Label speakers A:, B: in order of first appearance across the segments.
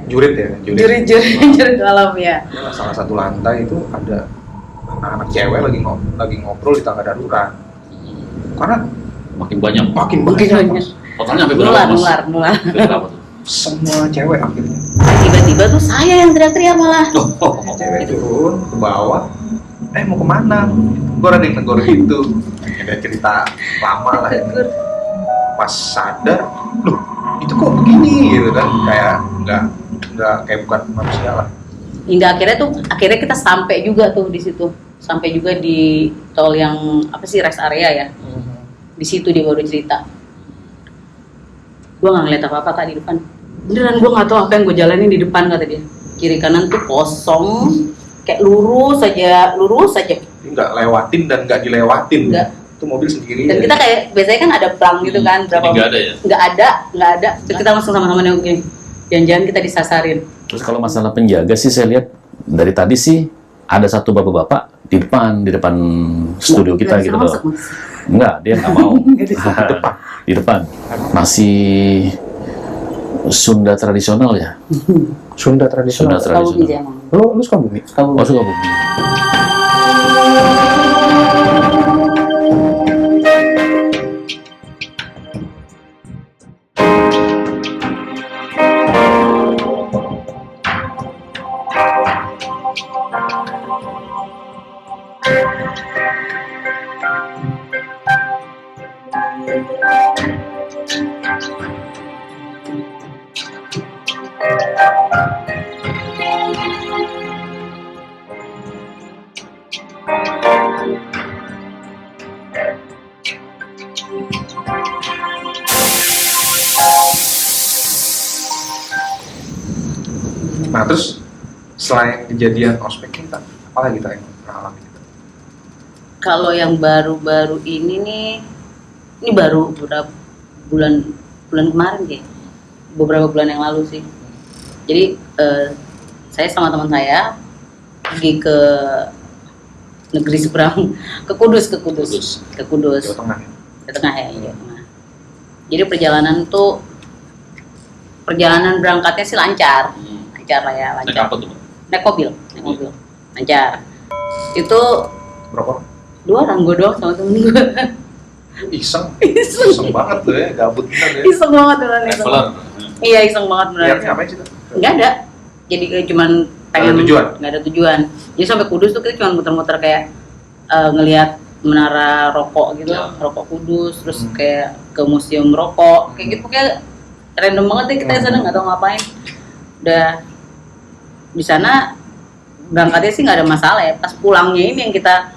A: Jurit ya,
B: Jurit malam ya.
A: Salah satu lantai itu ada anak-anak cewek lagi ngobrol di tangga darurat. Karena
C: makin banyak.
A: Mas.
C: Totalnya sampai berapa, Mas?
B: Nular.
C: Berapa tuh?
A: Semua cewek akhirnya.
B: Tiba-tiba tuh saya yang teriak-teriak malah.
A: Cewek turun ke bawah. Mau kemana? Gue ada yang tegur gitu. Ada cerita lama lah ya. Pas sadar, loh itu kok begini gitu kan? Kayak nggak kayak bukan manusia lah.
B: Hingga akhirnya kita sampai juga tuh di situ. Sampai juga di tol yang apa sih, rest area ya. Di situ dia baru cerita. Gue nggak ngeliat apa-apa Kak di depan. Beneran gue nggak tahu apa yang gue jalanin di depan, kata dia. Kiri kanan tuh kosong, kayak lurus saja.
A: Nggak lewatin dan nggak dilewatin.
B: Nggak.
A: Itu mobil sendiri.
B: Dan kita kayak biasanya kan ada plang gitu kan, berapa?
C: Nggak ada ya?
B: Nggak ada. Terus kita langsung sama-sama nengok gini. Jangan-jangan kita disasarin.
D: Terus kalau masalah penjaga sih saya lihat dari tadi sih ada satu bapak-bapak di depan studio kita gitu loh. Enggak, dia nggak mau. Di depan. Masih Sunda tradisional ya?
A: Sunda tradisional.
B: Sukabumi sih emang.
A: Lu Sukabumi?
D: Oh, Sukabumi.
A: Nah terus selain kejadian ospek kita, apa lagi kita yang pernah alami?
B: Kalau yang baru-baru ini baru beberapa bulan kemarin kayak, beberapa bulan yang lalu sih. Jadi saya sama teman saya pergi ke negeri seberang, ke Kudus.
A: Jawa Tengah.
B: Jawa Tengah ya, Jawa Tengah. Jadi perjalanan berangkatnya sih lancar lah ya, lancar.
C: Naik apa tuh?
B: Naik mobil, lancar. Itu
A: Berapa?
B: 2 orang, gue doang sama temen gue.
A: Iseng banget tuh ya, gabut bener ya.
B: Iseng banget beneran. Iya, iseng banget beneran.
A: Lihat ngapain sih tuh?
B: Nggak ada. Jadi kayak cuman pengen, nggak ada tujuan. Jadi sampai Kudus tuh kita cuma muter-muter kayak ngelihat menara rokok gitu,
C: Ya.
B: Rokok Kudus, terus kayak ke museum rokok, kayak gitu, kayak random banget deh kita di sana, nggak tahu ngapain. Udah di sana berangkatnya sih nggak ada masalah ya. Pas pulangnya ini yang kita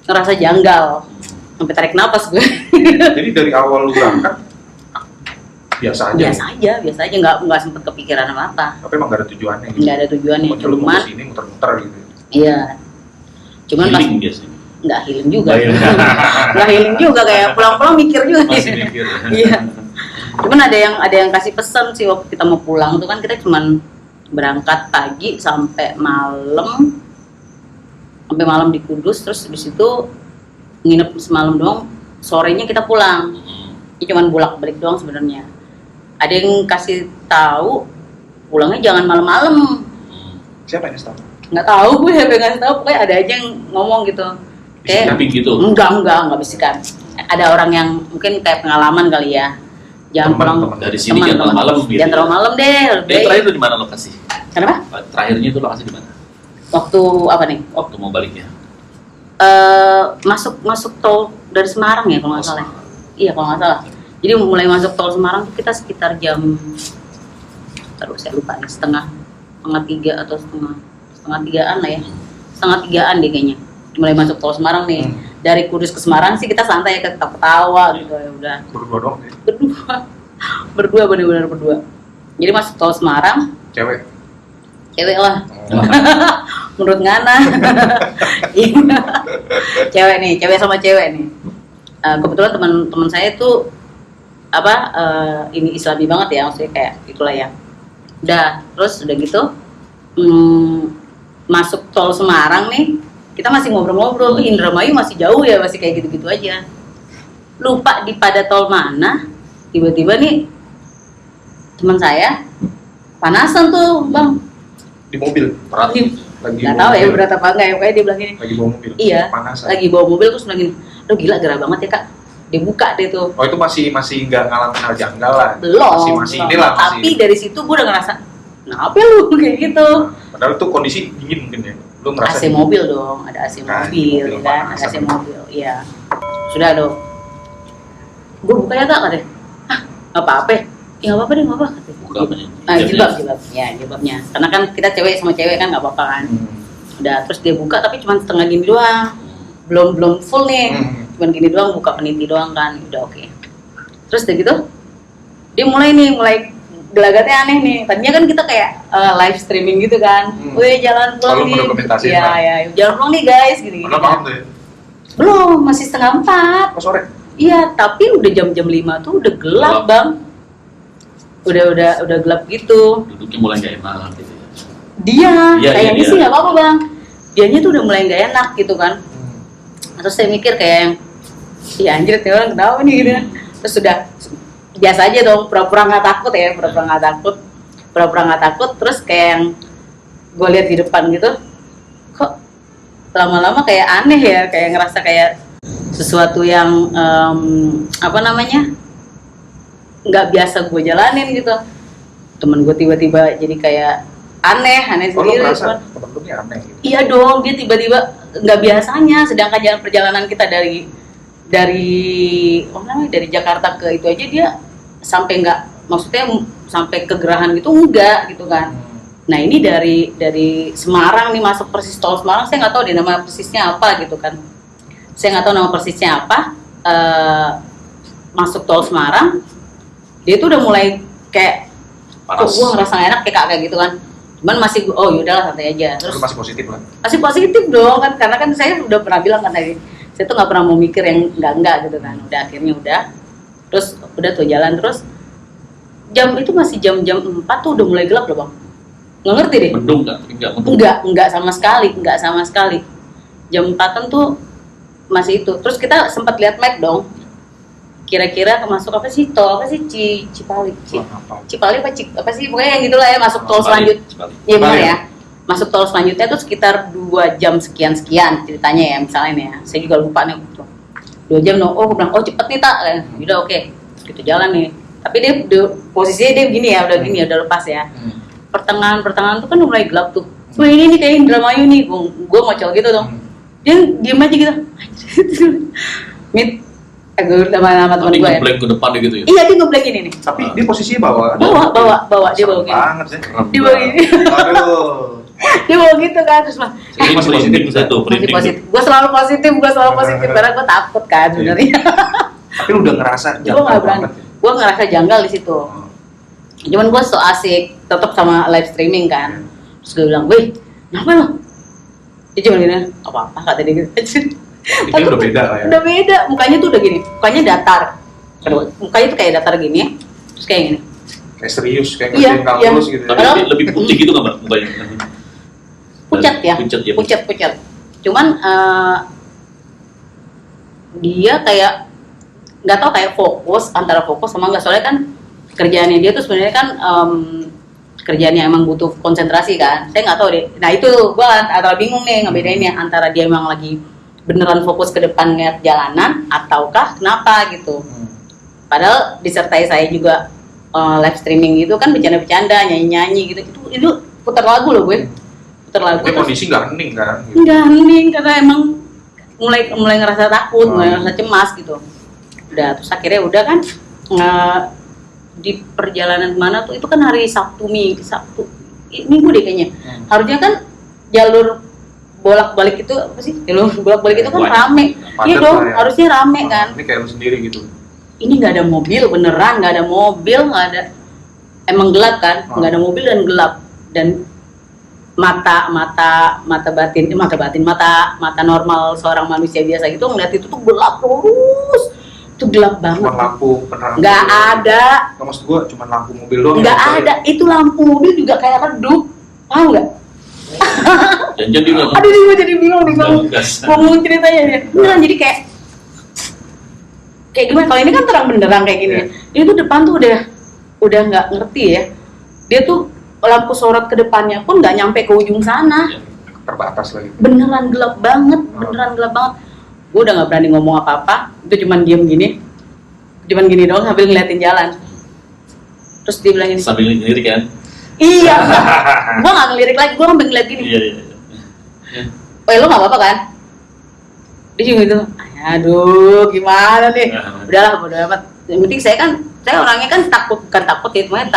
B: ngerasa janggal, sampai tarik napas gue.
A: Jadi dari awal lu berangkat biasa aja,
B: nggak sempet kepikiran apa.
A: tapi emang gak ada tujuannya gitu.
B: Nggak ada tujuannya,
A: Lu mau
B: cuman
A: kesini muter-muter gitu.
B: iya. Cuman pas
C: Healing biasanya.
B: nggak healing juga,
C: Oh, iya.
B: nggak healing juga, kayak pulang-pulang mikir juga.
C: Masih mikir.
B: Iya. Cuman ada yang kasih pesan sih waktu kita mau pulang tuh kan, kita cuman berangkat pagi sampai malam di Kudus, terus di situ nginep semalam doang, sorenya kita pulang. Ini cuman bolak-balik doang sebenarnya. Ada yang kasih tahu pulangnya jangan malam-malam.
A: Siapa yang tahu?
B: Nggak tahu gue, siapa yang ngasih tahu, pokoknya ada aja yang ngomong gitu.
C: Tapi gitu.
B: Enggak bisikan. Ada orang yang mungkin kayak pengalaman kali ya. Jangan pulang
C: Dari sini jangan malam gitu.
B: Jangan terlalu malam deh.
C: Yang terakhir itu di mana lokasi?
B: Kenapa?
C: Terakhirnya itu lokasi di mana?
B: Waktu apa nih?
C: Waktu mau baliknya.
B: Masuk tol dari Semarang ya kalau nggak salah. Iya kalau nggak salah. Jadi mulai masuk tol Semarang kita sekitar jam, terus saya lupa nih, setengah 3 atau setengah 3-an lah ya. Setengah 3-an deh kayaknya. Mulai masuk tol Semarang nih. Dari Kudus ke Semarang sih kita santai, ketawa gitu ya udah.
A: Berdua doang ya?
B: Berdua benar-benar berdua. Jadi masuk tol Semarang.
A: Cewek
B: Lah. Menurut Ngana. Cewek sama cewek nih. Kebetulan teman saya tuh ini Islami banget ya, maksudnya kayak itulah ya. Udah, terus udah gitu masuk tol Semarang nih, kita masih ngobrol-ngobrol. Indramayu masih jauh ya, masih kayak gitu-gitu aja. Lupa pada tol mana, tiba-tiba nih teman saya panasan tuh bang.
A: Di mobil.
C: Berat.
A: Lagi
B: Nggak
A: bawa
B: tahu ya
A: mobil.
B: berat apa enggak ya, pokoknya dia bilang gini.
A: Lagi bawa mobil.
B: Iya.
A: Panasan.
B: Lagi bawa mobil terus bilang gini, aduh gila gerah banget ya kak. Dia buka deh tuh.
A: Oh itu masih nggak ngalamin hal janggal lah.
B: Belum.
A: Masih
B: belum.
A: inilah masih.
B: Tapi dari situ gue udah ngerasa, kenapa lu kayak gitu?
A: Padahal tuh kondisi dingin mungkin ya. Lu ngerasa
B: AC
A: dingin.
B: mobil dong, ada AC
A: Nah,
B: mobil
A: mobil
B: kan, ada
A: panasan.
B: AC mobil, iya. Sudah dong. Gue buka ya kak katanya. Ah, nggak apa-apa. Ya nggak apa-apa deh, nggak apa. katanya.
C: Buka apanya?
B: Jilbab, ya jilbabnya. Karena kan kita cewek sama cewek kan nggak apa-apa kan. Udah terus dia buka tapi cuma setengah gini doang, belum full nih. Cuman gini doang, buka peniti doang kan, udah oke. Terus udah gitu, dia mulai gelagatnya aneh nih. Tadinya kan kita kayak live streaming gitu kan, wih jalan pulang
A: Selalu
B: nih,
A: mendokumentasikan
B: iya
A: lah.
B: ya, jalan pulang nih guys, gitu.
A: Mana malam tuh ya?
B: Belum, masih 3:30.
A: Pas sore.
B: Iya, tapi udah jam 5 tuh udah gelap
C: Gelap.
B: bang. Udah gelap gitu.
C: Duduknya mulai nggak enak gitu.
B: Dia,
C: Iya,
B: kayaknya
C: iya.
B: sih nggak apa-apa bang. Dianya tuh udah mulai nggak enak gitu kan. Terus saya mikir kayak yang, iya anjir nih orang kenapa nih gitu. Terus sudah biasa aja dong, pura-pura nggak takut ya, pura-pura nggak takut. Terus kayak yang gue lihat di depan gitu, kok lama-lama kayak aneh ya, kayak ngerasa kayak sesuatu yang apa namanya nggak biasa gue jalanin gitu. Temen gue tiba-tiba jadi kayak aneh
A: Oh lu
B: sendiri.
A: ngerasa
B: cuman-
A: temen-temennya aneh gitu.
B: Iya dong, dia tiba-tiba nggak biasanya. Sedangkan jalan perjalanan kita dari dari Jakarta ke itu aja dia sampai nggak, maksudnya sampai ke Gerahan gitu enggak gitu kan. Nah ini dari Semarang nih masuk persis tol Semarang, saya nggak tahu deh nama persisnya apa gitu kan. Saya nggak tahu nama persisnya apa. Masuk tol Semarang, dia tuh udah mulai kayak, kok
C: Panas.
B: gue ngerasa nggak enak kayak gitu kan. Cuman masih, oh yaudahlah santai aja. Terus
A: Lu masih positif lah.
B: masih positif dong kan, karena kan saya udah pernah bilang kan tadi, saya tuh nggak pernah mau mikir yang enggak gitu kan. Udah akhirnya udah, terus udah tuh jalan terus. Jam itu masih jam 4 tuh udah mulai gelap loh bang. Nggak ngerti deh.
C: Mendung nggak? Mendung.
B: Enggak sama sekali. Jam 4-an tuh masih itu. Terus kita sempat lihat map dong. Kira-kira masuk apa sih tol, apa sih Cipali,
A: Apa?
B: Cipali apa sih, pokoknya yang gitulah ya, masuk tol selanjutnya. Iya benar ya. Masuk tol selanjutnya tuh sekitar 2 jam sekian ceritanya ya, misalnya nih ya. Saya juga lupa nih. 2 jam dong. Oh, gue bilang, oh cepet nih tak. Udah oke. Gitu jalan nih. Tapi posisinya dia begini ya, udah gini ya, udah lepas ya. Pertengahan tuh kan udah mulai gelap tuh. Wah ini nih kayak Indramayu nih. Gue ngocol gitu dong. Dia diem aja gitu. Mit, gue sama teman
C: Tapi
B: gue ya.
C: ngeblank ke depan gitu ya.
B: Iya dia ngeblank ini nih.
A: Tapi dia posisinya bawa.
B: Bawa dia bawa
A: Serem
B: gini.
A: banget sih.
B: Dia bawa gini.
A: Aduh.
B: Dia bawa gitu kan terus mah.
C: Ini
A: Masih
C: merinding
A: positif,
C: saya tuh,
B: Masih
C: merinding.
B: positif. Gue selalu positif karena gue takut kan sebenarnya.
A: Tapi lu udah ngerasa
B: Gue nggak berani.
A: banget.
B: Gue ngerasa janggal di situ. Cuman gue so asik tetap sama live streaming kan. Terus gue bilang, weh, kenapa lo? Dia cuma gini, apa-apa kata dia gitu.
A: Ini udah beda lah ya.
B: Udah beda, mukanya tuh udah gini, mukanya datar. Mukanya tuh kayak datar gini ya, terus kayak gini.
A: Kayak serius, kayak
B: Iya,
A: ngerjain kalkulus
B: iya.
A: gitu ya.
C: Tapi lebih putih gitu nggak mbak mukanya?
B: Pucat ya,
C: Pucat ya.
B: pucat. Cuman dia kayak nggak tahu kayak fokus antara fokus sama nggak, soalnya kan kerjaannya dia tuh sebenarnya kan kerjaannya emang butuh konsentrasi kan. Saya nggak tahu deh. Nah itu gua antara bingung nih ngebedainnya antara dia emang lagi beneran fokus ke depan ngeliat jalanan ataukah kenapa gitu. Padahal disertai saya juga live streaming gitu kan, bercanda-bercanda, nyanyi-nyanyi gitu. Itu putar lagu loh gue. Putar lagu.
A: Tapi
B: terus
A: kondisi nggak hening kan? Gitu.
B: nggak hening karena emang mulai ngerasa takut, mulai ngerasa cemas gitu. Udah terus akhirnya udah kan di perjalanan mana tuh itu kan hari Sabtu Minggu deh kayaknya. Harusnya kan jalur bolak-balik itu apa sih? Jalur bolak-balik itu kan
C: Banyak.
B: rame.
A: Padat
B: Iya dong,
A: lah ya.
B: harusnya rame kan.
A: Ini kayak lu sendiri gitu.
B: Ini nggak ada mobil beneran, nggak ada mobil, nggak ada, emang gelap kan, nggak ada mobil dan gelap. Dan mata normal seorang manusia biasa gitu ngeliat itu tuh gelap terus, itu gelap banget.
A: Cuma lampu penerangan.
B: Nggak
A: gitu.
B: ada,
A: Nggak, maksud gua cuma lampu mobil doang.
B: nggak
A: yang
B: ada. Itu lampu mobil juga kayak redup, paham nggak?
C: Jangan dia nggak
B: Aduh, gue jadi bingung nih kalau
C: gas.
B: ngomongin ceritanya dia. Beneran jadi kayak gimana? Kalau ini kan terang benderang kayak gini.
A: Iya.
B: Dia tuh depan tuh udah nggak ngerti ya. Dia tuh lampu sorot ke depannya pun nggak nyampe ke ujung sana.
A: Terbatas lagi.
B: Beneran gelap banget, gue udah nggak berani ngomong apa-apa, itu cuman diem gini doang sambil ngeliatin jalan. Terus dia bilang ini,
C: Sambil ngelirik kan?
B: iya, gue nggak ngelirik lagi, gue sambil ngeliat gini.
C: Iya.
B: Lo nggak apa-apa kan? Dia juga gitu, aduh gimana nih, udahlah bodo amat. Yang penting saya orangnya kan bukan takut ya, semuanya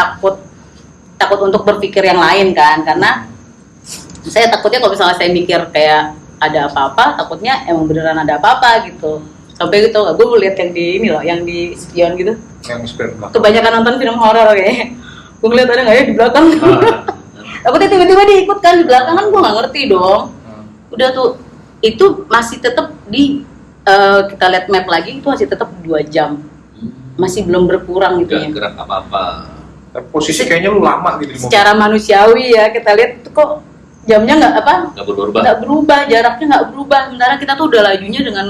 B: takut untuk berpikir yang lain kan, karena saya takutnya kalau misalnya saya mikir kayak ada apa-apa, takutnya emang beneran ada apa-apa gitu. Sampai gitu, gue lihat yang di ini loh, yang di spion gitu.
A: Yang spion belakang.
B: Kebanyakan nonton film horor kayak. Gue ngeliat ada nggak ya di belakang. Takutnya tiba-tiba dia ikut kan di belakang, kan gue nggak ngerti dong. Udah tuh, itu masih tetap di kita lihat map lagi, itu masih tetap 2 jam. Masih belum berkurang gitu
C: Nggak
B: ya.
C: gerak apa-apa.
A: Posisi kayaknya lu lama gitu di mobil.
B: Secara manusiawi ya, kita lihat itu kok jamnya
C: Nggak berubah.
B: nggak berubah, jaraknya nggak berubah. Sementara kita tuh udah lajunya dengan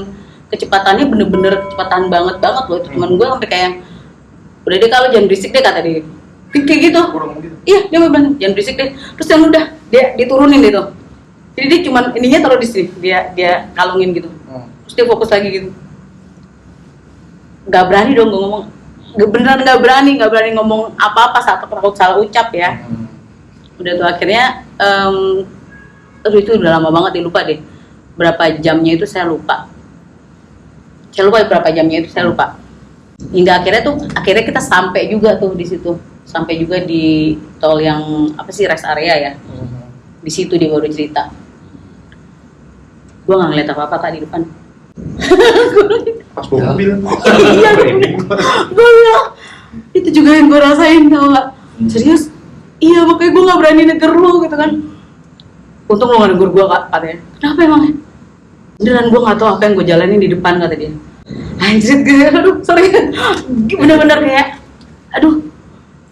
B: kecepatannya bener-bener kecepatan banget loh. Itu cuman gue sampai kayak udah deh kalau jangan berisik deh kata dia. Kayak gitu.
A: Kurang gitu.
B: Iya, dia bilang jangan berisik deh. Terus yang udah dia diturunin gitu. Jadi dia cuman ininya taruh di sini, dia kalungin gitu. Terus dia fokus lagi gitu. Gak berani dong gue ngomong. Beneran gak berani ngomong apa-apa saat takut salah ucap ya. Udah tuh akhirnya itu udah lama banget lupa deh berapa jamnya itu saya lupa berapa jamnya itu saya lupa hingga akhirnya kita sampai juga tuh di situ, sampai juga di tol yang apa sih, rest area ya. Di situ dia baru cerita, gue nggak ngeliat apa-apa kak di depan.
A: Pas bawa mobil.
B: Iya, gue bilang itu juga yang gue rasain, tau nggak? Serius. Iya, makanya gue gak berani negur lu gitu kan. Untung lu gak negur gue kak, katanya. Kenapa emangnya? Beneran gue gak tahu apa yang gue jalanin di depan, kata dia. Anjir, aduh sorry. Bener-bener kayak, aduh,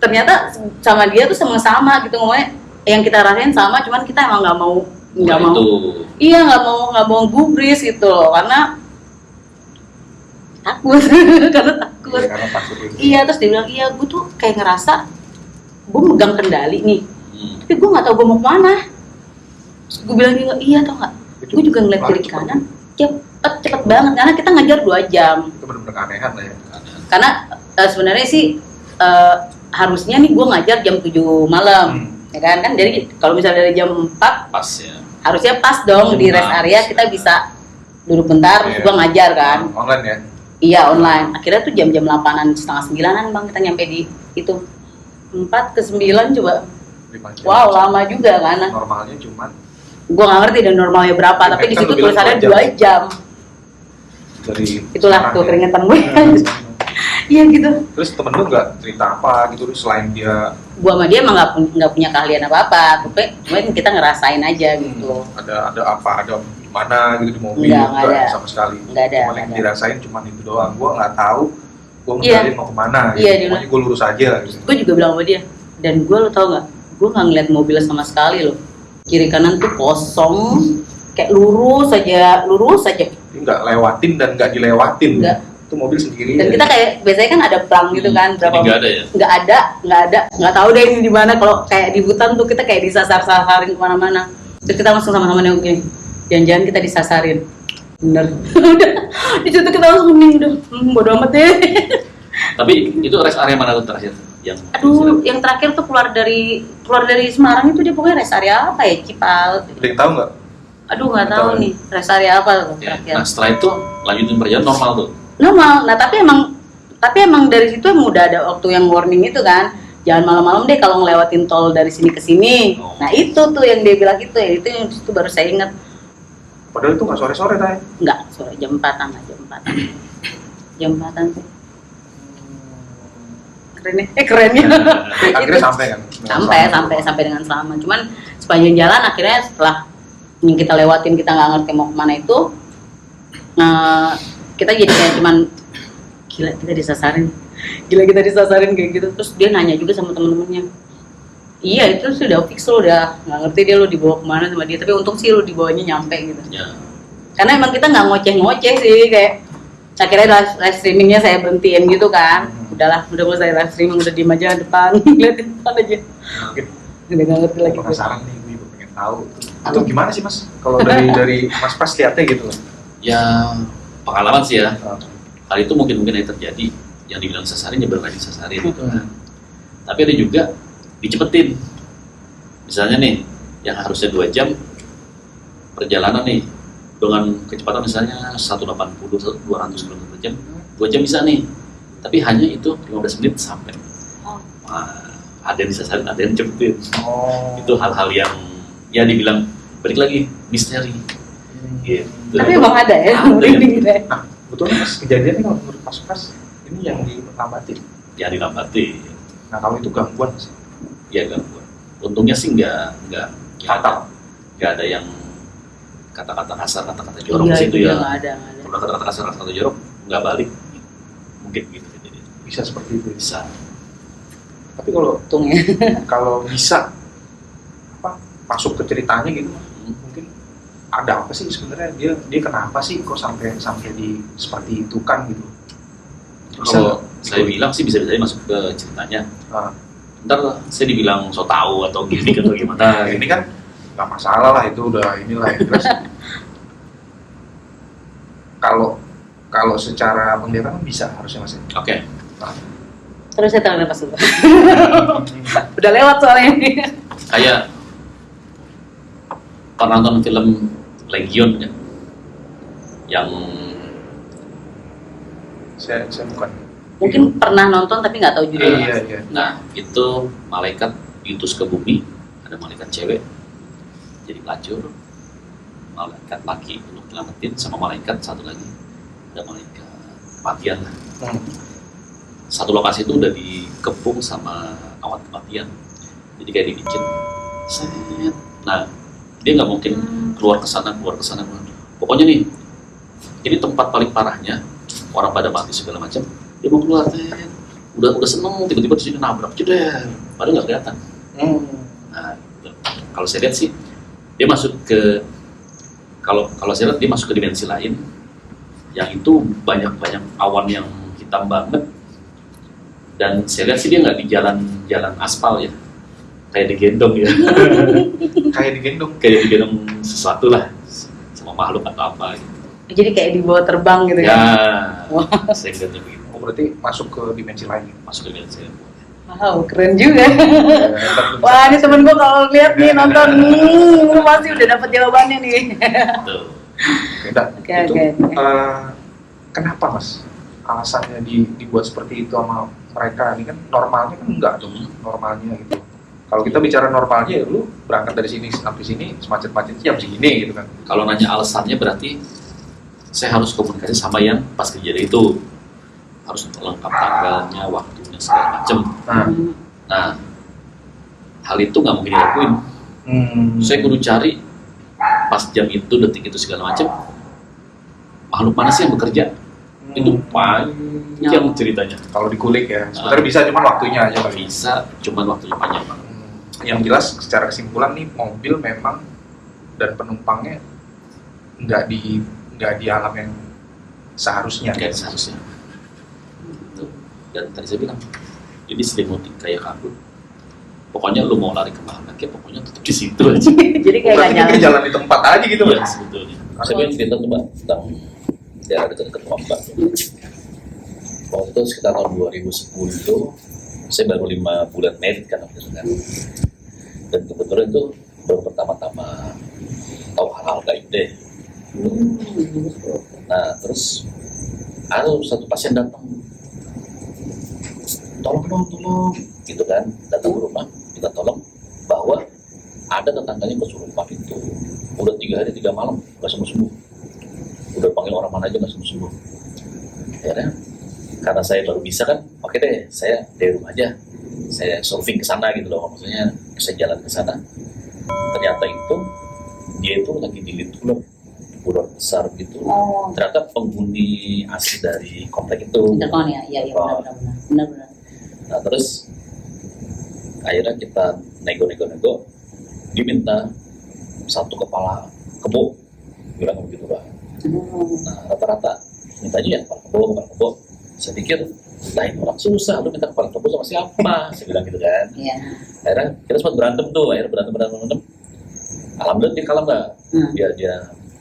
B: ternyata sama dia tuh sama-sama gitu ngomongnya. Yang kita rasain sama, cuman kita emang gak mau. Iya, gak mau gubris gitu loh, karena takut. Karena takut. Iya, terus dia bilang, iya gue tuh kayak ngerasa gue megang kendali nih, tapi gue nggak tahu gue mau kemana. Terus gue bilang juga, iya tau nggak, gue juga ngeliat kiri kanan, cepet banget karena kita ngejar 2 jam.
A: Itu benar-benar keanehan lah ya.
B: Karena sebenarnya sih harusnya nih gue ngajar jam 7 malam, ya kan? Jadi kalau misalnya dari jam 4
C: Pas ya.
B: harusnya pas dong di rest area kita bisa duduk bentar, terus gue ngajar kan.
A: Online ya?
B: Iya online. Akhirnya tuh jam-jam 8-an, setengah 9-an bang kita nyampe di itu. 4 ke 9 coba. Wow, lama juga kan.
A: Normalnya cuman
B: gua nggak ngerti dan normalnya berapa, tapi di situ tulisannya 2 jam.
A: Dari
B: itulah tuh keringetan gue. Iya gitu.
A: Terus temen lu nggak cerita apa gitu selain dia?
B: Gua sama dia emang nggak punya keahlian apa-apa, tapi cuma kita ngerasain aja gitu.
A: Ada gimana gitu di mobil?
B: Nggak ada
A: sama sekali.
B: Nggak ada.
A: Cuma yang dirasain cuma itu doang. Gua nggak tahu. Gue
B: Iya.
A: ngendalin mau kemana
B: Iya,
A: gitu. Pokoknya gue lurus aja gitu.
B: Gue juga bilang sama dia, dan gue lo tau gak, gue gak ngeliat mobil sama sekali loh. Kiri kanan tuh kosong, kayak lurus aja.
A: Jadi nggak lewatin dan nggak dilewatin.
B: Nggak.
A: Itu mobil sendiri.
B: Dan kita kayak biasanya kan ada plang gitu kan,
C: Jadi nggak ada ya?
B: nggak ada, nggak tahu deh ini di mana. Kalau kayak di hutan tuh kita kayak disasar-sasarin kemana-mana. Terus kita langsung sama-sama nengok gini, jangan-jangan kita disasarin. Bener. Udah di situ kita langsung mending udah bodo amat deh.
C: Tapi itu rest area mana tuh terakhir?
B: Aduh, yang terakhir tuh keluar dari Semarang itu dia pokoknya rest area apa ya, Cipal.
A: Ada yang tahu nggak?
B: Aduh nggak tahu nih rest area apa tuh terakhir.
C: Nah setelah itu lanjutin perjalanan normal tuh.
B: Normal. Nah tapi emang dari situ emang udah ada waktu yang warning itu kan. Jangan malam-malam deh kalau ngelewatin tol dari sini ke sini.
C: Oh.
B: Nah itu tuh yang dia bilang itu ya, itu yang itu baru saya ingat.
A: Padahal itu nggak sore-sore tay.
B: Enggak, sore jam 4-an lah, jam 4-an sih. Kerennya.
A: Akhirnya sampai kan?
B: Sampai dengan selamat. Cuman sepanjang jalan akhirnya setelah yang kita lewatin kita nggak ngerti mau kemana itu, kita jadi kayak cuman gila kita disasarin kayak gitu. Terus dia nanya juga sama temen-temennya, iya itu sudah fix lo, udah nggak ngerti dia lo dibawa kemana sama dia, tapi untung sih lo dibawanya nyampe gitu
C: Ya.
B: karena emang kita nggak ngoceh sih, kayak akhirnya live streamingnya saya berhentiin gitu kan. Udah mulai live streaming, udah diem aja depan, liatin depan aja. Udah nggak ngerti lagi.
A: Penasaran nih, gue juga pengen tahu. Itu gimana sih Mas? Kalau dari Mas Pras lihatnya gitu loh.
C: Ya pengalaman sih ya.
A: Ah.
C: Hal itu mungkin yang terjadi, yang dibilang sasarin ya benar disasarin gitu kan. Tapi ada juga dicepetin. Misalnya nih, yang harusnya 2 jam perjalanan nih dengan kecepatan misalnya 180 200 km per jam, 2 jam bisa nih. Tapi hanya itu 15 menit sampai. Nah, ada yang disasarin, ada yang cepetin.
A: Oh.
C: Itu hal-hal yang ya dibilang balik lagi misteri. Gitu.
B: Tapi emang ada ya,
C: Ada
B: merinding gitu ya.
A: Nah, betulnya Mas, kejadiannya kalau menurut Mas Pras ini yang dilambatin.
C: Ya dilambati.
A: Nah, kalau itu gangguan Mas.
C: Ya gangguan. Untungnya sih nggak
A: Fatal.
C: nggak ada yang kata-kata kasar, kata-kata jorok
B: Iya,
C: di situ
B: itu
C: ya.
B: nggak ada, nggak ada.
C: Kalau kata-kata kasar, kata-kata jorok nggak balik, mungkin gitu jadi
A: Bisa seperti itu.
C: bisa.
A: Tapi kalau
B: Untungnya.
A: kalau bisa apa masuk ke ceritanya gitu mungkin ada apa sih sebenarnya dia kenapa sih kok sampai di seperti itu kan gitu.
C: Kalau saya bilang sih bisa-bisa aja masuk ke ceritanya.
A: Ah.
C: Ntar saya dibilang so tahu atau gini atau gimana.
A: Nah, ini kan nggak masalah lah, itu udah inilah ya. Terus kalau secara penglihatan bisa harusnya Mas.
C: Oke.
A: Nah,
B: Terus saya tarik nafas dulu. Udah lewat soalnya ini.
C: Kayak pernah nonton film Legion ya, yang
A: saya bukan.
B: Mungkin pernah nonton tapi nggak tahu judulnya.
A: Iya.
C: nah itu malaikat diutus ke bumi, ada malaikat cewek jadi pelacur, malaikat laki untuk nyelamatin, sama malaikat satu lagi ada malaikat kematian lah. Satu lokasi itu udah dikepung sama awan kematian, jadi kayak dibikin set. Nah dia nggak mungkin keluar ke sana. Pokoknya nih, ini tempat paling parahnya, orang pada mati segala macam, dia mau keluar, udah seneng, tiba-tiba di sini nabrak, jeder, padahal nggak kelihatan. Nah, gitu. Kalau saya lihat sih, dia masuk ke, kalau saya lihat dia masuk ke dimensi lain, yang itu banyak awan yang hitam banget, dan saya lihat sih dia nggak di jalan aspal ya, kayak digendong ya. Kayak digendong sesuatu lah, sama makhluk atau apa gitu.
B: Jadi kayak dibawa terbang gitu
C: Ya,
B: ya.
C: saya lihatnya begitu.
A: Oh, berarti masuk ke dimensi lain.
C: Masuk ke dimensi lain.
B: Wow, keren juga. Wah, ini temen gue kalau lihat nih nonton, pasti udah dapet jawabannya nih.
C: Tuh.
B: Oke.
A: Kenapa Mas alasannya dibuat seperti itu sama mereka? Ini kan normalnya kan enggak tuh, normalnya gitu. Kalau kita bicara normalnya, ya lu berangkat dari sini sampai sini semacet-macet jam segini gitu kan.
C: Kalau nanya alasannya berarti saya harus komunikasi sama yang pas kejadian itu, harus lengkap tanggalnya, waktunya segala macem. Nah, hal itu nggak mungkin dilakuin. Saya kudu cari pas jam itu, detik itu segala macem, makhluk mana sih yang bekerja. Itu panjang ceritanya.
A: Kalau dikulik ya, sebenarnya bisa, cuman waktunya aja kali.
C: Bisa, cuman waktunya panjang banget.
A: Yang jelas secara kesimpulan nih, mobil memang dan penumpangnya nggak di alam yang seharusnya.
C: Kayak seharusnya. Tuh. Dan tadi saya bilang, jadi selimuti kayak kabut. Pokoknya lu mau lari kemana, kayak pokoknya tetap di situ aja.
B: Jadi kayak nggak
A: Berarti kayak jalan di tempat aja gitu
C: Iya,
A: Mas.
C: sebetulnya. Saya pengen cerita tuh Mbak tentang daerah dekat Wambat. Waktu itu sekitar tahun 2010 itu saya baru 5 bulan married kan waktu itu kan. Dan kebetulan itu baru pertama-tama tahu hal-hal gaib deh. Nah terus ada satu pasien datang, tolong gitu kan, datang ke rumah minta tolong bahwa ada tetangganya kesurupan itu udah 3 hari 3 malam nggak sembuh, udah panggil orang mana aja nggak sembuh. Akhirnya karena saya baru bisa kan, oke deh saya dari rumah aja, saya surfing ke sana gitu loh, maksudnya saya jalan ke sana. Ternyata itu dia itu lagi dililit ular besar gitu. Ternyata penghuni asli dari komplek itu.
B: Intercon ya, iya benar.
C: Nah terus akhirnya kita nego, dia minta 1 kepala kebo, bilang begitu Pak. Nah rata-rata mintanya ya kepala kebo. Saya pikir lain orang susah, lu minta kepala kerbau sama siapa? Saya bilang gitu kan.
B: Iya.
C: Akhirnya kita sempat berantem tuh, akhirnya berantem. Alhamdulillah dia kalah mbak.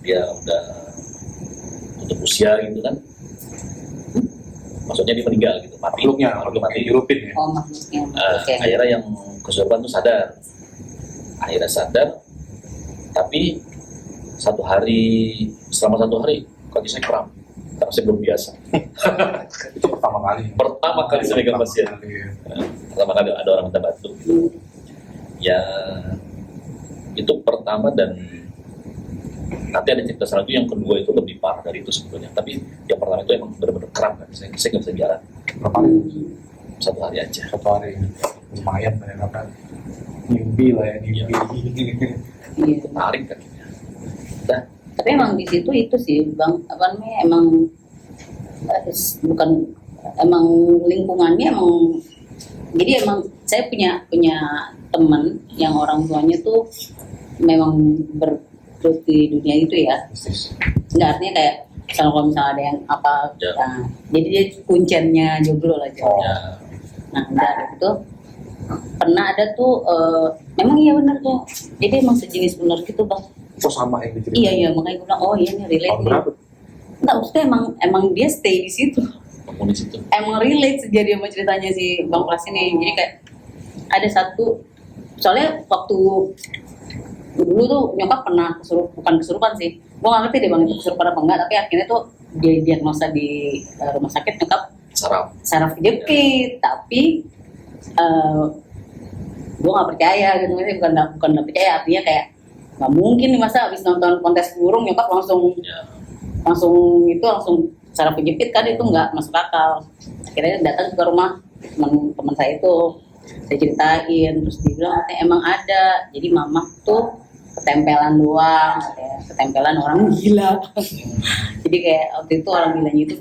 C: Dia udah untuk usia gitu kan. Maksudnya dia meninggal gitu, mati. Makhluk mati.
A: Hirupin ya.
B: Oh, maksudnya. Oke.
C: Akhirnya yang kesurupan tuh sadar. Akhirnya sadar, tapi selama satu hari kaki saya kram karena saya belum biasa.
A: Itu pertama kali.
C: Pertama kali saya megang pasien. Pertama kali ada orang minta bantu. Ya itu pertama, dan nanti ada cerita selanjutnya yang kedua itu lebih parah dari itu sebetulnya. Tapi yang pertama itu emang benar-benar kram kan. Saya nggak bisa jalan.
A: Berapa hari?
C: Satu hari aja.
A: Satu hari. Lumayan banyak apa? Mimpi lah ya, mimpi.
B: Iya.
C: Tarik kakinya. Dah.
B: Tapi emang di situ itu sih bang, apa namanya, emang bukan, emang lingkungannya emang, jadi emang saya punya teman yang orang tuanya tuh memang bergelut di dunia itu ya. Nggak, artinya kayak kalau misalnya ada yang apa,
C: Ya.
B: nah, jadi dia kunciannya jomblo lah jomblo.
C: Ya.
B: Nah dari itu pernah ada tuh, memang iya benar tuh, jadi emang sejenis benar gitu bang.
A: Kok sama yang diceritain?
B: Iya makanya gue bilang oh iya nih relate
A: Tahun
B: nih.
A: berapa?
B: Enggak, maksudnya emang dia stay di situ.
C: Bangun di situ.
B: Emang relate jadi sama ceritanya si Bang Pras ini. Jadi kayak ada satu, soalnya waktu dulu tuh nyokap pernah bukan kesurupan sih. Gue nggak ngerti deh bang itu kesurupan apa enggak, tapi akhirnya tuh dia diagnosa di rumah sakit nyokap saraf kejepit, tapi gue nggak percaya gitu, maksudnya bukan nggak percaya, artinya kayak nggak mungkin nih masa abis nonton kontes burung nyokap langsung saraf kejepit kan, itu nggak masuk akal. Akhirnya datang ke rumah teman saya itu, saya ceritain, terus dia bilang emang ada, jadi mama tuh ketempelan doang, kayak ketempelan orang gila. Jadi kayak waktu itu orang gilanya itu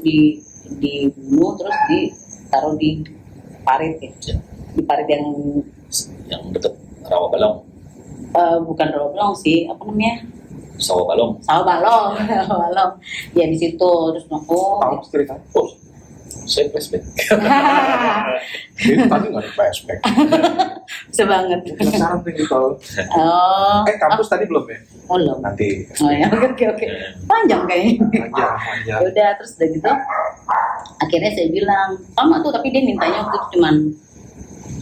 B: dibunuh terus ditaruh di parit ya, di parit yang
C: dekat Rawa Balong.
B: Bukan rawa balong sih, apa namanya?
C: Sawah Balong.
B: Ya di situ terus
A: Tahu cerita?
C: Oh, saya flashback.
A: Itu tadi nggak ada flashback.
B: sebanget.
A: Penasaran tuh gitu.
B: Oh.
A: Kampus tadi belum ya?
B: Oh belum.
A: Nanti.
B: Oh ya, oke. Panjang kayaknya.
A: Aja.
B: Ya udah, terus udah gitu. Akhirnya saya bilang, sama tuh, tapi dia mintanya waktu itu cuman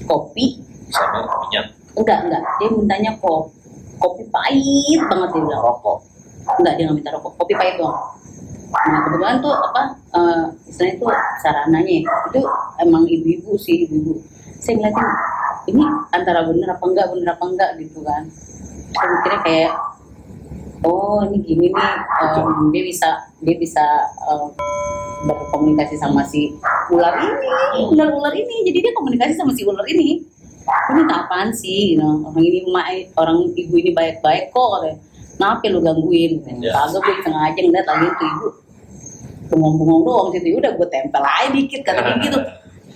B: kopi
C: Sama minyak.
B: Enggak, dia mintanya kopi pahit banget, dia bilang.
A: Rokok.
B: Enggak, dia nggak minta rokok, kopi pahit doang. Nah kebetulan tuh istilahnya tuh sarananya itu emang ibu-ibu. Saya ngeliatin ini antara bener apa enggak gitu kan. Saya mikirnya kayak oh ini gini nih, dia bisa berkomunikasi sama si ular ini, jadi dia komunikasi sama si ular ini. Ini apaan sih, orang ibu ini baik-baik kok, katanya. Kenapa lu gangguin? Kagak, gue sengaja ngeliat lagi itu ibu bengong-bengong doang situ, udah gue tempel aja dikit katanya gitu.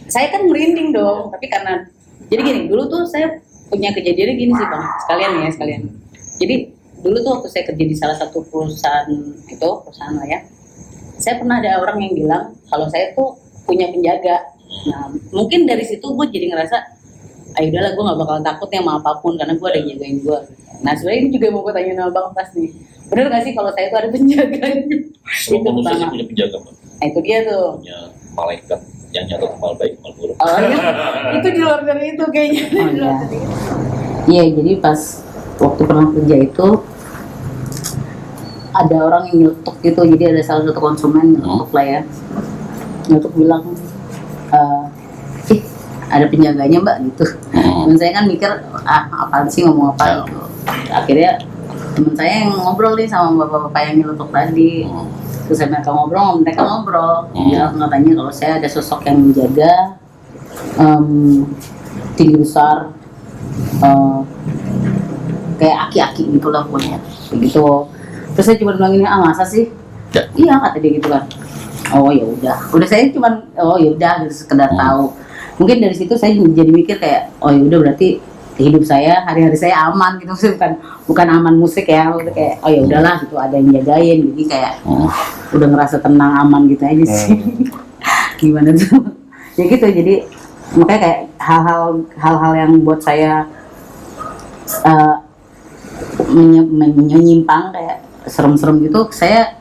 B: Saya kan merinding dong, tapi karena jadi gini, dulu tuh saya punya kejadiannya gini sih bang, sekalian. Jadi dulu tuh waktu saya kerja di salah satu perusahaan lah ya, saya pernah ada orang yang bilang kalau saya tuh punya penjaga. Nah mungkin dari situ gue jadi ngerasa ayo udahlah, gue gak bakal takut ya sama apapun karena gue ada yang jagain gue. Nah sebenarnya ini juga mau gue tanya sama Bang Pras nih, bener gak sih kalau saya tuh ada penjaganya?
C: Semua manusia sih punya penjaga, Mbak.
B: Nah itu dia tuh,
C: Punya malaikat yang nyatet amal baik, amal buruk.
B: oh iya, itu di luar dari itu kayaknya. Iya, jadi pas waktu pernah kerja itu ada orang yang nyeletuk gitu, jadi ada salah satu konsumen nyeletuk lah ya, nyeletuk bilang ada penjaganya mbak gitu. Temen saya kan mikir apaan sih ngomong apa gitu. Akhirnya temen saya yang ngobrol nih sama bapak-bapak yang nyeletuk tadi. Terus mereka ngobrol, bilang katanya kalau saya ada sosok yang menjaga, tinggi besar, kayak aki-aki gitu lah pokoknya begitu. Terus saya cuma bilang ini, masa sih? Iya kata dia gitu kan. Oh ya udah saya cuma ya udah sekedar tahu. Mungkin dari situ saya jadi mikir kayak oh ya udah berarti hidup saya, hari-hari saya aman gitu. Maksudnya bukan aman musik ya, udah kayak oh ya udahlah gitu, ada yang jagain, jadi kayak udah ngerasa tenang, aman gitu aja sih. Gimana tuh? Ya gitu, jadi makanya kayak hal-hal yang buat saya eh, menyimpang kayak serem-serem gitu, saya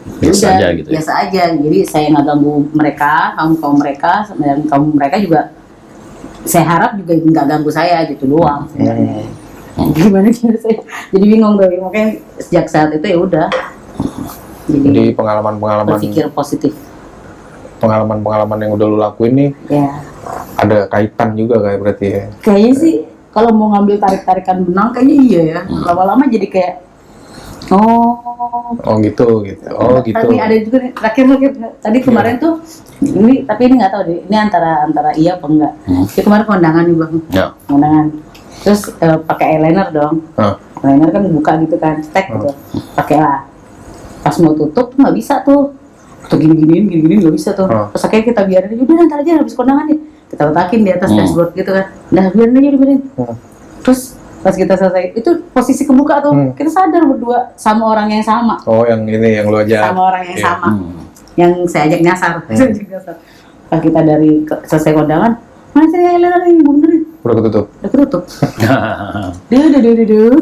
D: Biasa
B: udah,
D: aja gitu ya.
B: biasa aja. Jadi saya nggak ganggu mereka, kaum mereka, dan kaum mereka juga saya harap juga nggak ganggu saya gitu doang. Gimana saya jadi bingung dong, makanya sejak saat itu ya udah.
A: Jadi pengalaman-pengalaman
B: berpikir positif.
A: Pengalaman-pengalaman yang udah lu lakuin nih
B: Ya.
A: ada kaitan juga kayak berarti ya.
B: Kayaknya sih kalau mau ngambil tarik-tarikan benang kayaknya iya ya. Lama-lama jadi kayak
A: Oh gitu. Oh gitu.
B: Tapi ada juga nih, terakhir tadi kemarin tuh ini, tapi ini nggak tahu deh, ini antara iya apa enggak. Jadi kemarin kondangan nih Bang.
D: Ya.
B: Kondangan. Terus pakai eyeliner dong. Eyeliner kan buka gitu kan, stek gitu. Pakailah. Pas mau tutup nggak bisa tuh. Atau gini-gini nggak bisa tuh. Terus akhirnya kita biarin aja, udah ntar aja habis kondangan nih. Kita letakin di atas dashboard gitu kan. Udah biarin aja dibiarin. Terus pas kita selesai itu posisi kebuka tuh, kita sadar berdua sama orang yang sama.
A: Oh yang ini yang lu aja.
B: Sama orang yang sama. Yang saya ajak nyasar. Pas kita selesai kondangan, mana sih eyeliner ini benerin?
A: Udah ketutup.
B: Udah ketutup. Duh.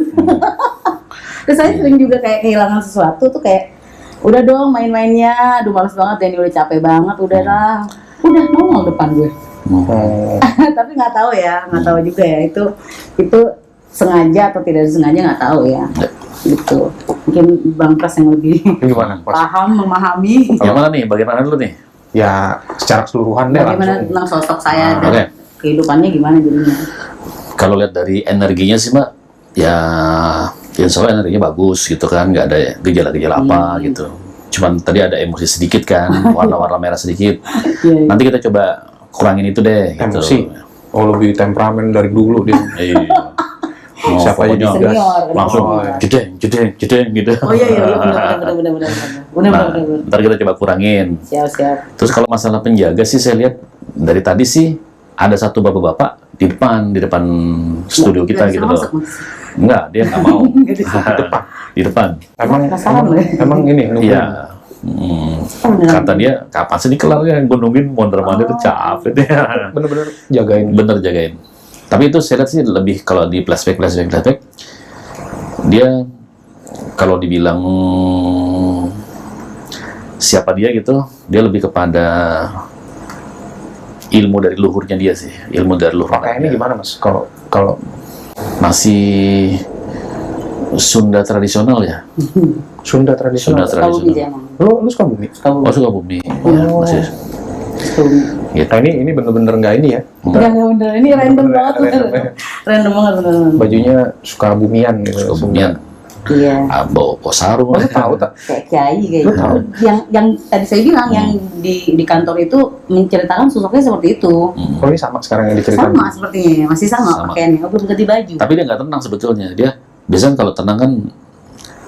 B: Terus saya sering juga kayak kehilangan sesuatu tuh kayak udah dong main-mainnya, aduh males banget ya, ini udah capek banget, udah lah, udah nongol depan gue. Tapi nggak tahu juga ya itu sengaja atau tidak disengaja nggak tahu ya. Gitu. Mungkin Bang Pras yang lebih
A: Gimana?
B: paham, memahami.
D: Yang mana nih? Bagian mana dulu nih?
A: Ya secara keseluruhan deh
B: Bagaimana
A: langsung.
B: tentang sosok saya dan
D: Oke.
B: kehidupannya gimana jadinya?
D: Kalau lihat dari energinya sih Mbak, ya insya Allah energinya bagus gitu kan, nggak ada gejala-gejala apa gitu. Cuman tadi ada emosi sedikit kan, warna-warna merah sedikit. Nanti kita coba kurangin itu deh. Gitu.
A: Emosi. Oh lebih temperamen dari dulu dia.
D: Iya. Oh,
A: Siapa aja
D: pokoknya
A: digas.
B: Senior,
D: langsung jedeng gitu.
B: Oh iya benar.
D: Ntar kita coba kurangin.
B: Siap.
D: Terus kalau masalah penjaga sih saya lihat dari tadi sih ada satu bapak-bapak di depan studio kita gitu loh. Enggak, dia nggak mau. Di depan.
A: Emang ini nungguin.
D: Iya. Kata dia, kapan sih dikelar ya? Gue nungguin mondar-mandir tuh capek deh.
A: Bener-bener jagain.
D: Bener jagain. Tapi itu saya lihat sih lebih kalau di flashback dia kalau dibilang siapa dia gitu, dia lebih kepada ilmu dari luhurnya dia sih, ilmu dari luhur.
A: Pakaiannya gimana Mas? Kalau
D: masih Sunda tradisional ya.
A: Sunda tradisional. Lu Sukabumi?
D: Oh Sukabumi. Ya, masih. Gitu.
A: Nah ini bener-bener nggak ini ya.
B: Bener, ini random banget. Random banget bener.
A: Bajunya Sukabumian gitu.
D: Sukabumian.
B: Iya.
D: Bawa sarung.
A: Lu tahu tak?
B: Kayak kiai kayak
A: Lu
B: gitu.
A: tahu?
B: Yang tadi saya bilang yang di kantor itu menceritakan sosoknya seperti itu.
A: Oh ini sama sekarang yang diceritain.
B: Sama sepertinya, masih sama pakaiannya, belum ganti baju.
D: Tapi dia nggak tenang sebetulnya. Dia biasanya kalau tenang kan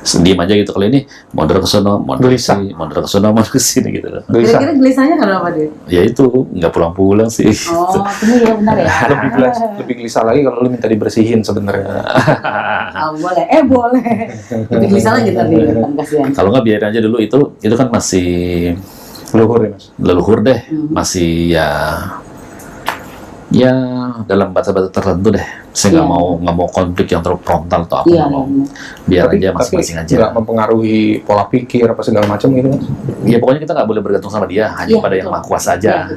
D: diam aja gitu. Kalau ini mondar ke sono, mondar ke
A: Gelisah.
D: sini, mondar ke sono, mondar ke sini gitu loh.
A: Gelisah.
B: Kira-kira gelisahnya karena apa dia?
D: Ya itu nggak pulang-pulang sih.
B: Oh, ini ya benar ya.
A: Lebih gelisah lagi kalau lu minta dibersihin sebenarnya.
B: Boleh. Lebih gelisah lagi tadi kan kasihan.
D: Kalau nggak biarin aja dulu itu kan masih
A: Luhur ya Mas.
D: leluhur deh, masih ya dalam batas-batas tertentu deh. Saya nggak mau konflik yang terlalu frontal atau apa, nggak mau. Biar aja masing-masing aja.
A: Nggak mempengaruhi pola pikir apa segala macam gitu Mas.
D: Ya pokoknya kita nggak boleh bergantung sama dia, hanya pada yang maha kuasa aja.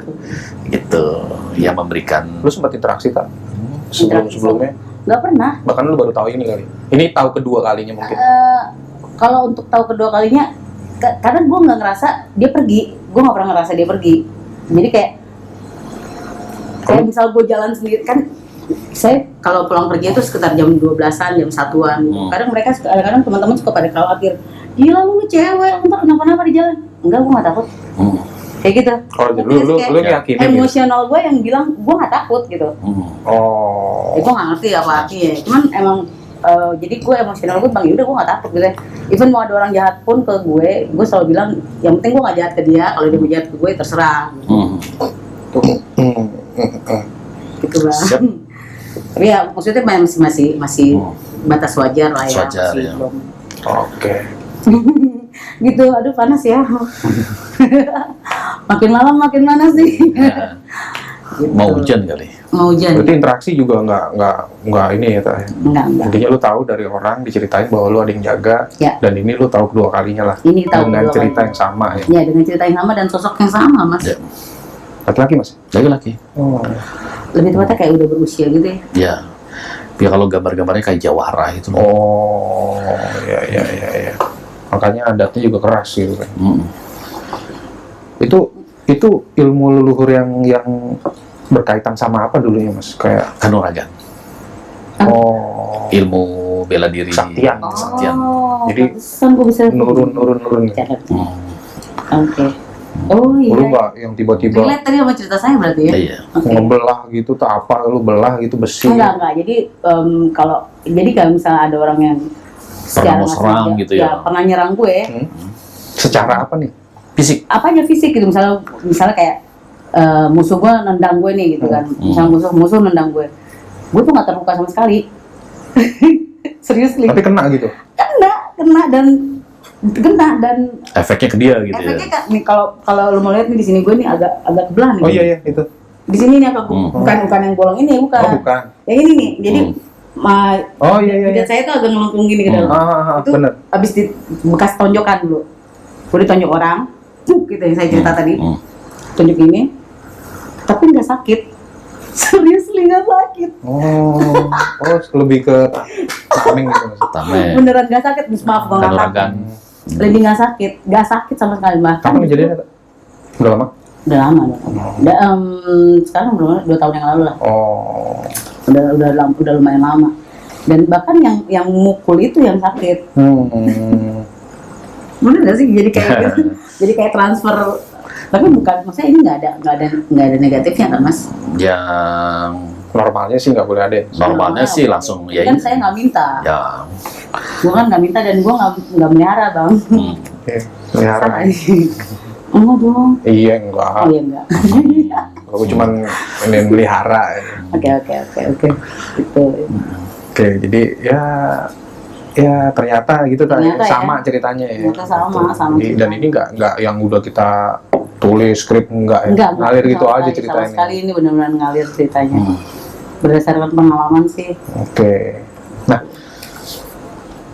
D: Gitu. Yang memberikan.
A: Lu sempat interaksi tak? Sebelumnya?
B: Nggak pernah.
A: Bahkan lu baru tahu ini kali. Ini tahu kedua kalinya mungkin.
B: Kalau untuk tahu kedua kalinya, karena gue nggak ngerasa dia pergi, gue nggak pernah ngerasa dia pergi. Jadi kayak misal gue jalan sendiri kan, saya kalau pulang pergi itu sekitar jam 12-an, jam 1-an. Kadang teman-teman suka pada khawatir, gila lu cewek, ntar kenapa-napa di jalan. Enggak, gue nggak takut. Kayak gitu.
A: Oh, lu yakin
B: emosional gue yang bilang gue nggak takut gitu.
A: Oh.
B: Gue nggak ngerti apa artinya. Cuman emang jadi gue emosional gue bang, yaudah gue nggak takut gitu. Even mau ada orang jahat pun ke gue selalu bilang yang penting gue nggak jahat ke dia. Kalau dia mau jahat ke gue terserah. Gitu bang.
D: Siap.
B: Tapi ya maksudnya masih batas wajar lah ya.
D: Wajar,
B: masih
D: ya.
B: belum.
A: Oke.
B: gitu. Aduh panas ya. Makin malam makin panas nih.
D: Ya.
B: Gitu.
D: Mau hujan kali.
B: Mau hujan.
A: Berarti interaksi juga nggak ini ya, Tak?
B: Enggak.
A: Intinya lu tahu dari orang diceritain bahwa lu ada yang jaga,
B: Ya.
A: dan ini lu tahu kedua kalinya lah.
B: Ini tahu
A: dengan
B: kedua
A: cerita
B: kalinya.
A: yang sama ya.
B: Ya dengan cerita yang sama dan sosok yang sama Mas.
D: Ya.
A: Laki-laki Mas?
D: Laki-laki.
A: Oh.
B: Lebih tepatnya kayak udah berusia gitu ya.
D: Ya. Ya kalau gambar-gambarnya kayak jawara itu.
A: Oh, ya. Makanya adatnya juga keras gitu kan. Itu ilmu leluhur yang berkaitan sama apa dulunya Mas? Kayak
D: Kanuragan.
A: oh,
D: Ilmu bela diri.
A: Saktian.
D: Saktian.
A: Jadi,
B: pantesan gua bisa
A: nurun.
B: Catat.
D: Hmm.
B: Oke. Oh iya.
A: Lu nggak yang tiba-tiba
B: Relate tadi sama cerita saya berarti ya?
D: Iya.
B: Oke.
A: ngebelah gitu, tak apa, lu belah gitu besi.
B: Enggak. Jadi kalau misalnya ada orang yang secara
D: mau
B: nggak
D: serang
B: sengaja,
D: gitu ya.
B: pernah nyerang gue,
A: Secara apa nih?
D: Fisik.
B: apa aja fisik gitu, misalnya kayak musuh gue nendang gue nih gitu kan, misalnya musuh nendang gue tuh nggak terluka sama sekali. Serius nih.
A: Tapi kena gitu.
B: kena dan
D: Efeknya ke dia gitu
B: efeknya
D: ya.
B: kan nih, kalau lu mau lihat nih di sini gue nih agak kebelah nih.
A: Oh iya itu.
B: Di sini nih apa bukan yang bolong ini, bukan.
A: Oh bukan.
B: Yang ini nih. Jadi
A: Oh iya.
B: jidat saya tuh agak ngelengkung gini ke dalam. Itu
A: Bener.
B: abis di bekas tonjokan dulu. Gue ditonjok orang, gitu yang saya cerita tadi. Tunjuk ini, tapi nggak sakit. Serius nggak sakit.
A: Oh lebih ke tameng gitu Mas.
D: Tameng.
B: Beneran nggak sakit, maaf gue nggak sakit.
D: Kanuragan.
B: Lebih nggak sakit sama sekali mbak.
A: Kapan kejadiannya? Tak? Udah lama?
B: Udah lama. Sekarang belum 2 tahun yang lalu lah.
A: Oh.
B: Udah lumayan lama. Dan bahkan yang mukul itu yang sakit. Bener nggak sih? Jadi kayak gitu. Jadi kayak transfer. Tapi bukan, maksudnya ini nggak ada negatifnya kan mas?
D: Yang
A: Normalnya sih nggak boleh ada.
D: normalnya sih langsung ya
B: Kan
D: itu.
B: saya nggak minta.
D: Ya.
B: Gue kan nggak minta dan gue nggak melihara bang.
A: Oke. Melihara.
B: Enggak dong.
A: Iya enggak.
B: Oh iya enggak.
A: Aku cuman ini melihara.
B: Oke. Gitu.
A: Oke, jadi ya ternyata gitu kan
B: Ternyata
A: sama
B: ya.
A: ceritanya ya.
B: Ternyata sama
A: Jadi, dan
B: ceritanya.
A: ini nggak yang udah kita tulis skrip enggak ya. Ngalir gitu
B: sama
A: aja
B: sekali,
A: ceritanya.
B: Sama sekali ini benar-benar ngalir ceritanya. Berdasarkan pengalaman sih.
A: Oke. Nah,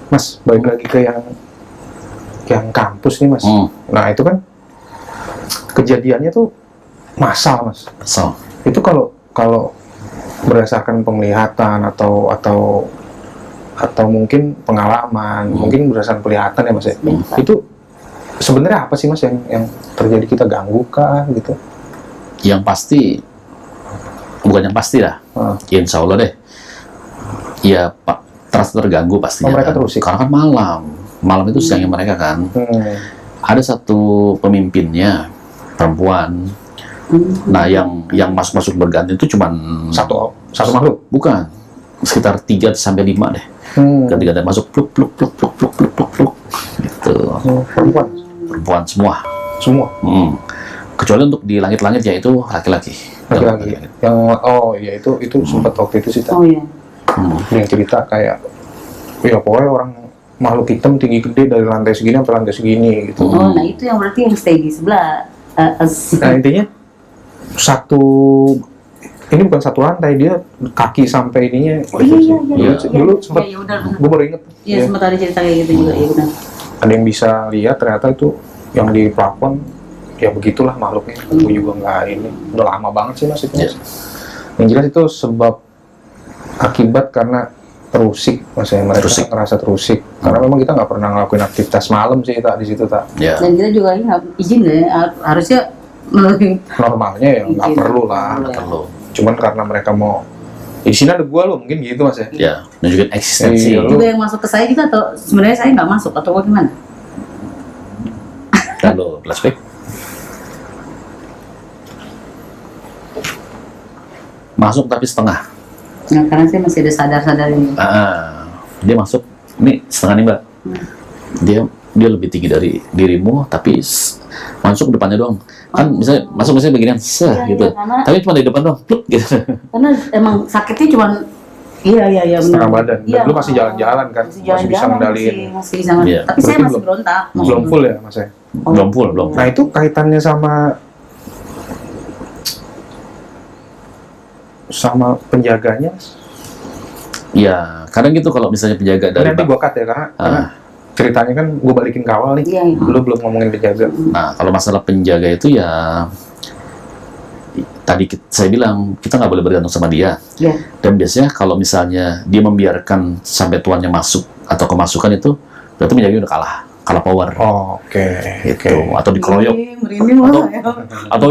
A: Mas, balik lagi ke yang kampus nih, Mas. Nah, itu kan kejadiannya tuh massal, Mas.
D: So.
A: Itu kalau berdasarkan penglihatan atau mungkin pengalaman, mungkin berdasarkan penglihatan ya, Mas ya. Itu sebenarnya apa sih, Mas, yang terjadi, kita ganggu kah gitu?
D: Yang pasti, bukan yang pasti lah. Ya, insya Allah deh. Ya Pak, terasa terganggu pastinya.
A: Mereka
D: kan.
A: terusik.
D: Karena kan malam itu siangnya mereka kan. Ada satu pemimpinnya perempuan. Nah, yang masuk berganti itu cuman
A: Satu makhluk?
D: Bukan, sekitar 3 sampai 5 deh. Ketika dia masuk pluk gitu. Perempuan semua. Kecuali untuk di langit-langit ya itu laki-laki.
A: Yang iya itu sempat waktu itu sih.
B: Oh iya.
A: Yang cerita kayak ya pokoknya orang makhluk hitam tinggi gede dari lantai segini sampai lantai segini gitu.
B: Oh, nah itu yang berarti yang stay di sebelah.
A: Nah intinya ini bukan satu lantai, dia kaki sampai ininya.
B: Iya.
A: Dulu sempat,
B: Iya, udah.
A: gue baru inget.
B: Iya, sempat ada cerita kayak gitu juga, iya benar.
A: Ada yang bisa lihat ternyata itu yang di plafon, ya begitulah makhluknya. Gue juga nggak ini, udah lama banget sih Mas itu. Mas. Yang jelas itu sebab akibat karena terusik, maksudnya mereka ngerasa terusik. Karena memang kita nggak pernah ngelakuin aktivitas malam sih tak di situ tak.
D: Ya.
B: Dan kita juga ini izin deh, harusnya melalui
A: Normalnya ya nggak perlu lah.
B: Nggak
D: perlu.
A: Cuman karena mereka mau di sini ada gua loh, mungkin gitu Mas ya.
D: Ya, nunjukin eksistensi.
A: Iya.
B: juga yang masuk ke saya juga, atau sebenarnya saya nggak masuk atau bagaimana?
D: Lalu flashback. Masuk tapi setengah.
B: Nah, karena saya masih ada sadar ini.
D: Dia masuk ini setengah nih Mbak. Dia lebih tinggi dari dirimu tapi masuk depannya doang. Kan misalnya misalnya beginian
B: Iya,
D: gitu.
B: karena-
D: Tapi cuma di depan doang, pluk gitu.
B: Karena emang sakitnya cuman Iya
A: setengah
B: benar.
A: badan. Dan
B: Iya,
A: lu masih jalan-jalan kan,
B: masih
A: masih bisa
B: jalan-jalan,
A: ngendaliin.
B: masih bisa.
D: Iya.
B: Tapi saya
A: Berarti
B: masih berontak.
A: Belum full ya mas ya?
D: Belum full, belum.
A: Nah itu kaitannya sama penjaganya.
D: Iya, kadang gitu kalau misalnya penjaga
A: Ini
D: dari
A: nanti gua cut ya karena
D: Ah.
A: ceritanya kan gua balikin ke awal nih.
B: Iya.
A: Lu belum ngomongin penjaga.
D: Nah, kalau masalah penjaga itu ya tadi saya bilang kita nggak boleh bergantung sama dia.
B: Iya.
D: Dan biasanya kalau misalnya dia membiarkan sampai tuannya masuk atau kemasukan itu berarti penjaga udah kalah power.
A: Oh, oke.
D: Gitu. Atau dikeroyok
B: Merinding
D: Atau-
B: lah ya.
D: atau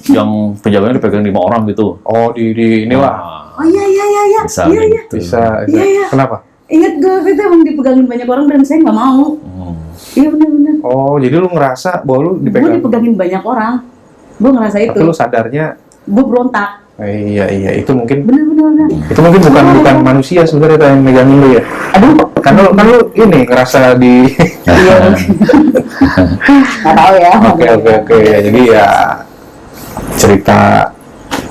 D: yang penjaganya dipegang 5 orang gitu.
A: Oh di inilah
D: Nah,
B: Oh iya.
D: bisa
B: Iya, iya.
D: gitu.
A: bisa.
B: Iya.
A: Kenapa?
B: Ingat gue waktu itu emang dipegangin banyak orang dan saya nggak mau.
D: Hmm.
B: Iya benar-benar.
A: Oh jadi lu ngerasa bahwa lu
B: Gue
A: dipegang.
B: dipegangin banyak orang. Gue ngerasa itu.
A: Tapi lu sadarnya,
B: Gue berontak.
A: iya itu mungkin
B: Benar-benar.
A: itu mungkin bukan manusia sebenarnya tuh yang megangin lu ya.
B: Aduh.
A: Kan lu ini ngerasa di.
B: Iya. Nggak tahu ya.
A: Oke. Jadi ya cerita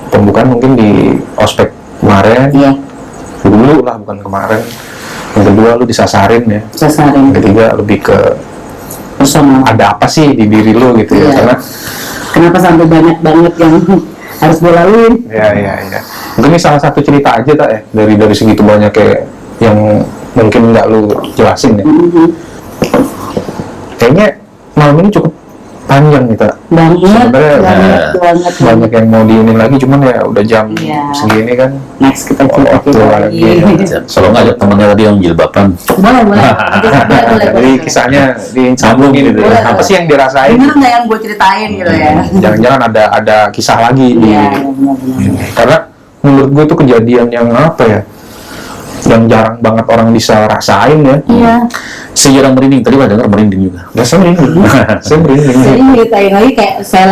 A: pembukaan mungkin di ospek kemarin.
B: Iya.
A: Dulu lah bukan kemarin. Yang kedua lu disasarin ya.
B: Sasarin
A: Yang ketiga lebih ke
B: personal.
A: ada apa sih di diri lu gitu ya.
B: Iya.
A: Karena
B: Kenapa sampai banyak banget yang harus gue laluin?
A: ya. Mungkin ini salah satu cerita aja tak ya dari segitu banyak kayak yang mungkin nggak lu jelasin ya. Kayaknya malam ini cukup panjang nih tak. Sebenarnya
B: banget.
A: Banyak yang mau diinin lagi cuman ya udah jam
B: Iya.
A: segini kan.
B: Next kita cerita
A: Waktu lagi.
D: Kalau nggak ada temennya tadi yang jilbaban.
B: Boleh.
A: Jadi kisahnya disambungin gitu
B: Boleh,
A: ya. Apa
B: boleh.
A: sih yang dirasain?
B: Bener nggak yang gue ceritain gitu ya?
A: Jangan-jangan ada kisah lagi di
B: Iya, benar-benar.
A: karena menurut gue itu kejadian yang apa ya, yang jarang banget orang bisa rasain ya.
B: Iya.
D: Saya jarang merinding, tadi dengar merinding juga.
A: Ya saya merinding. Saya merinding.
B: Jadi ceritain lagi kayak saya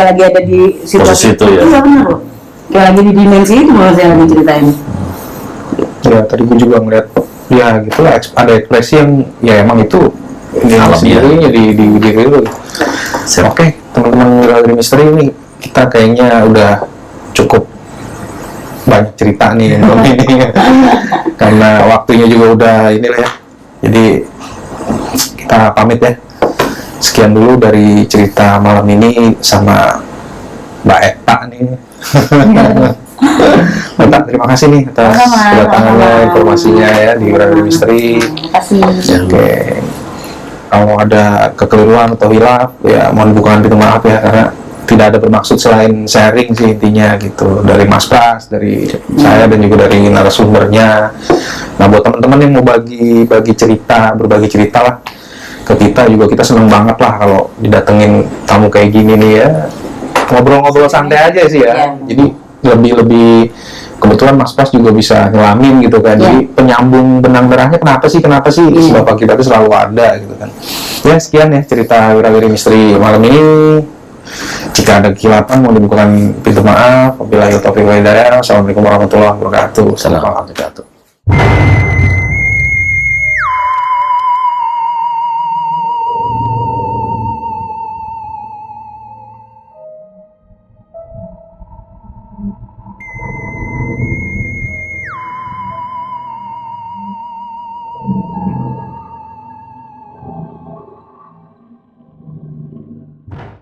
B: lagi ada di
D: Posisi itu ya?
B: Iya benar loh. Kayak lagi di dimensi itu malah saya lagi ceritain.
A: Ya tadi gue juga ngeliat ya gitu lah, ada ekspresi yang ya emang itu
D: Alamiah.
A: sendirinya di diri lu. Oke, teman-teman Galeri Misteri ini kita kayaknya udah cukup banyak cerita nih untuk ini karena waktunya juga udah inilah ya. Jadi kita pamit ya. Sekian dulu dari cerita malam ini sama Mbak Eta nih. Mbak, terima kasih nih atas
B: Sama-sama.
A: kedatangannya, informasinya ya di Galeri Misteri.
B: Terima kasih.
A: Oke. Kalau ada kekeliruan atau hilaf, ya mohon bukaan pintu maaf ya karena tidak ada bermaksud selain sharing sih intinya gitu dari Mas Pras, dari saya dan juga dari narasumbernya. Nah buat teman-teman yang mau berbagi cerita lah ke kita juga, kita seneng banget lah kalau didatengin tamu kayak gini nih ya, ngobrol-ngobrol santai aja sih ya.
B: Iya.
A: Jadi lebih kebetulan Mas Pras juga bisa nyelamin gitu kan. Jadi penyambung benang merahnya kenapa sih sebab akibatnya selalu ada gitu kan. Ya sekian ya cerita Galeri Misteri malam ini. Jika ada kekhilafan mau dibukakan pintu maaf. Wabillahi taufiq wal hidayah. Assalamualaikum warahmatullahi wabarakatuh.
D: Assalamualaikum warahmatullahi wabarakatuh.